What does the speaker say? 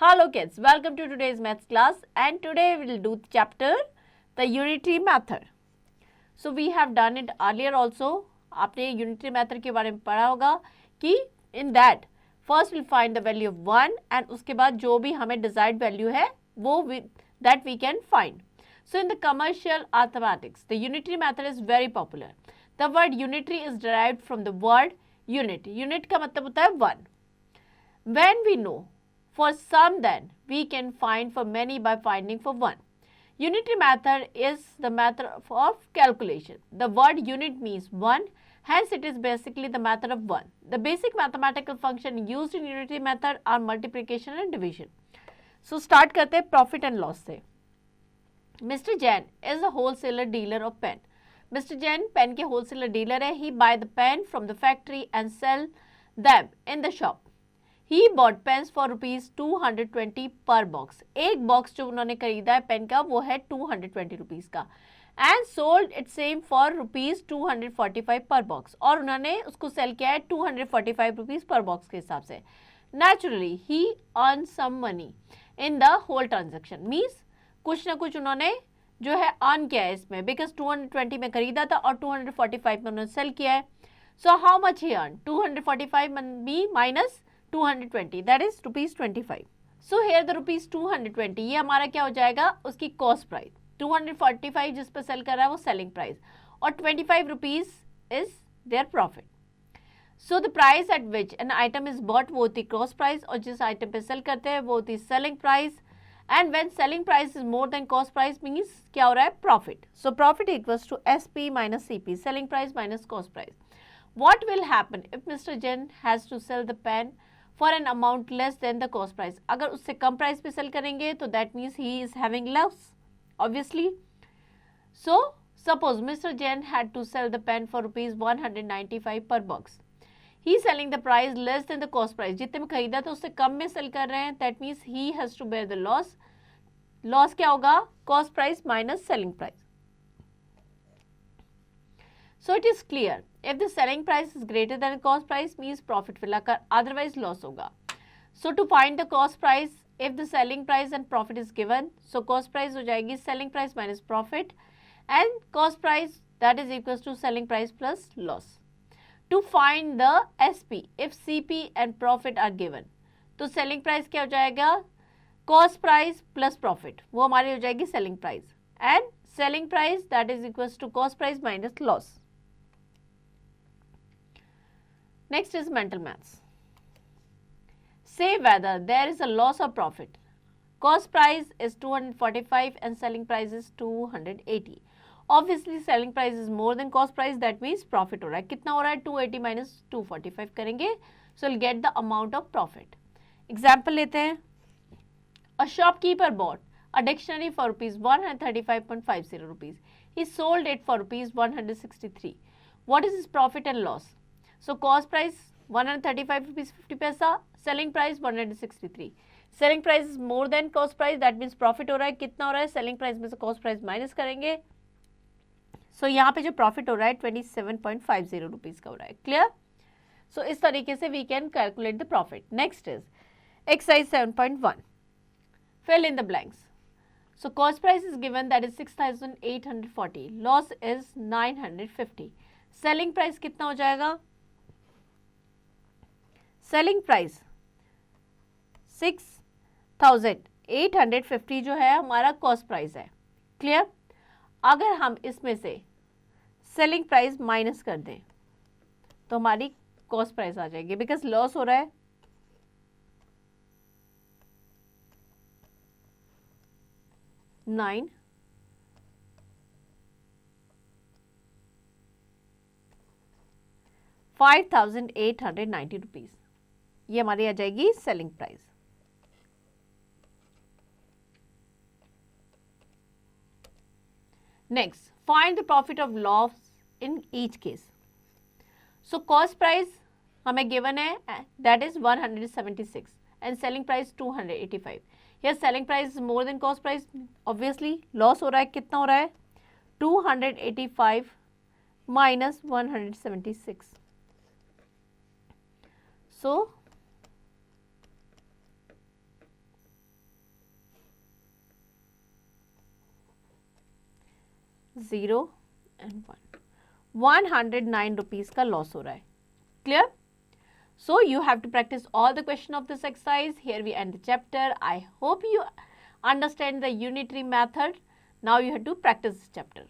Hello kids, welcome to today's maths class and today we will do chapter the unitary method. So we have done it earlier also. आपने unitary method के बारे में पढ़ा होगा कि in that first we'll find the value of 1 and उसके बाद जो भी हमें desired value है वो that we can find. So in the commercial arithmetics, the unitary method is very popular. The word unitary is derived from the word unit. Unit का मतलब होता है 1. When we know for some, then we can find for many by finding for one. Unitary method is the method of calculation. The word unit means one, hence it is basically the method of one. The basic mathematical function used in unitary method are multiplication and division. So start करते हैं profit and loss से. Mr. Jain is a wholesaler dealer of pen. Mr. Jain pen के wholesaler dealer है. He buy the pen from the factory and sell them in the shop. He bought pens for rupees 220 per box. एक box जो उन्होंने खरीदा है pen का वो है 220 रुपीज़ का and sold it same for rupees 245 per box. और उन्होंने उसको सेल किया है 245 रुपीज़ पर बॉक्स के हिसाब से. Naturally he earned some money in the whole transaction. Means कुछ ना कुछ उन्होंने जो है अर्न किया है इसमें because 220 में खरीदा था और 245 में उन्होंने सेल किया है. So how much he earned? 245 be minus 220 that is rupees 25. So here the rupees 220 ये हमारा क्या हो जाएगा उसकी कॉस्ट प्राइस. 245 जिस पर सेल कर रहा है वो सेलिंग प्राइस और 25 rupees is their profit. So the price at which an item is bought वो होती कॉस्ट प्राइस और जिस आइटम पे सेल करते हैं वो होती selling price. And when selling price is more than cost price means क्या हो रहा है profit. So profit equals to SP minus CP, selling price minus cost price. What will happen if Mr. Jain has to sell the pen for an amount less than the cost price? अगर उससे कम price पे cell करेंगे तो that means he is having loss obviously. So suppose Mr. Jain had to sell the pen for rupees 195 per box. He is selling the price less than the cost price. जितने में खरीदा तो उससे कम में cell कर रहे हैं that means he has to bear the loss. Loss क्या होगा cost price minus selling price. So it is clear if the selling price is greater than the cost price means profit will occur, otherwise loss होगा. So to find the cost price, if the selling price and profit is given, so cost price हो जाएगी selling price minus profit and cost price that is equals to selling price plus loss. To find the SP, if CP and profit are given, तो selling price क्या हो जाएगा cost price plus profit, वो हमारी हो जाएगी selling price and selling price that is equals to cost price minus loss. Next is mental maths. Say whether there is a loss or profit. Cost price is 245 and selling price is 280. Obviously selling price is more than cost price, that means profit हो रहा है. कितना हो रहा है 280 minus 245 करेंगे so we'll get the amount of profit. Example लेते हैं. A shopkeeper bought a dictionary for rupees 135.50 rupees. He sold it for rupees 163. What is his profit and loss? So cost price 135 rupees 50 paisa, selling price 163. Selling price is more than cost price, that means profit हो रहा है. कितना हो रहा है selling price में से cost price minus करेंगे. So यहाँ पे जो profit हो रहा है 27.50 rupees का हो रहा है. Clear? So इस तरीके से we can calculate the profit. Next is exercise 7.1. Fill in the blanks. So cost price is given, that is 6,840. Loss is 950. Selling price कितना हो जाएगा? सेलिंग प्राइस 6,850 जो है हमारा कॉस्ट प्राइस है. क्लियर? अगर हम इसमें से सेलिंग प्राइस माइनस कर दें तो हमारी कॉस्ट प्राइस आ जाएगी बिकॉज लॉस हो रहा है. नाइन 5,890 रुपीज ये हमारी आ जाएगी selling price. Next find the profit of loss in each case. So cost price हमें गिवन है that is 176 and selling price 285. Here selling price is more than cost price, obviously loss हो रहा है. कितना हो रहा है 285 माइनस 176. So 0 and 1, 109 rupees का लॉस हो रहा है. Clear? So you have to practice all the question of this exercise. Here we end the chapter. I hope you understand the unitary method. Now you have to practice this chapter.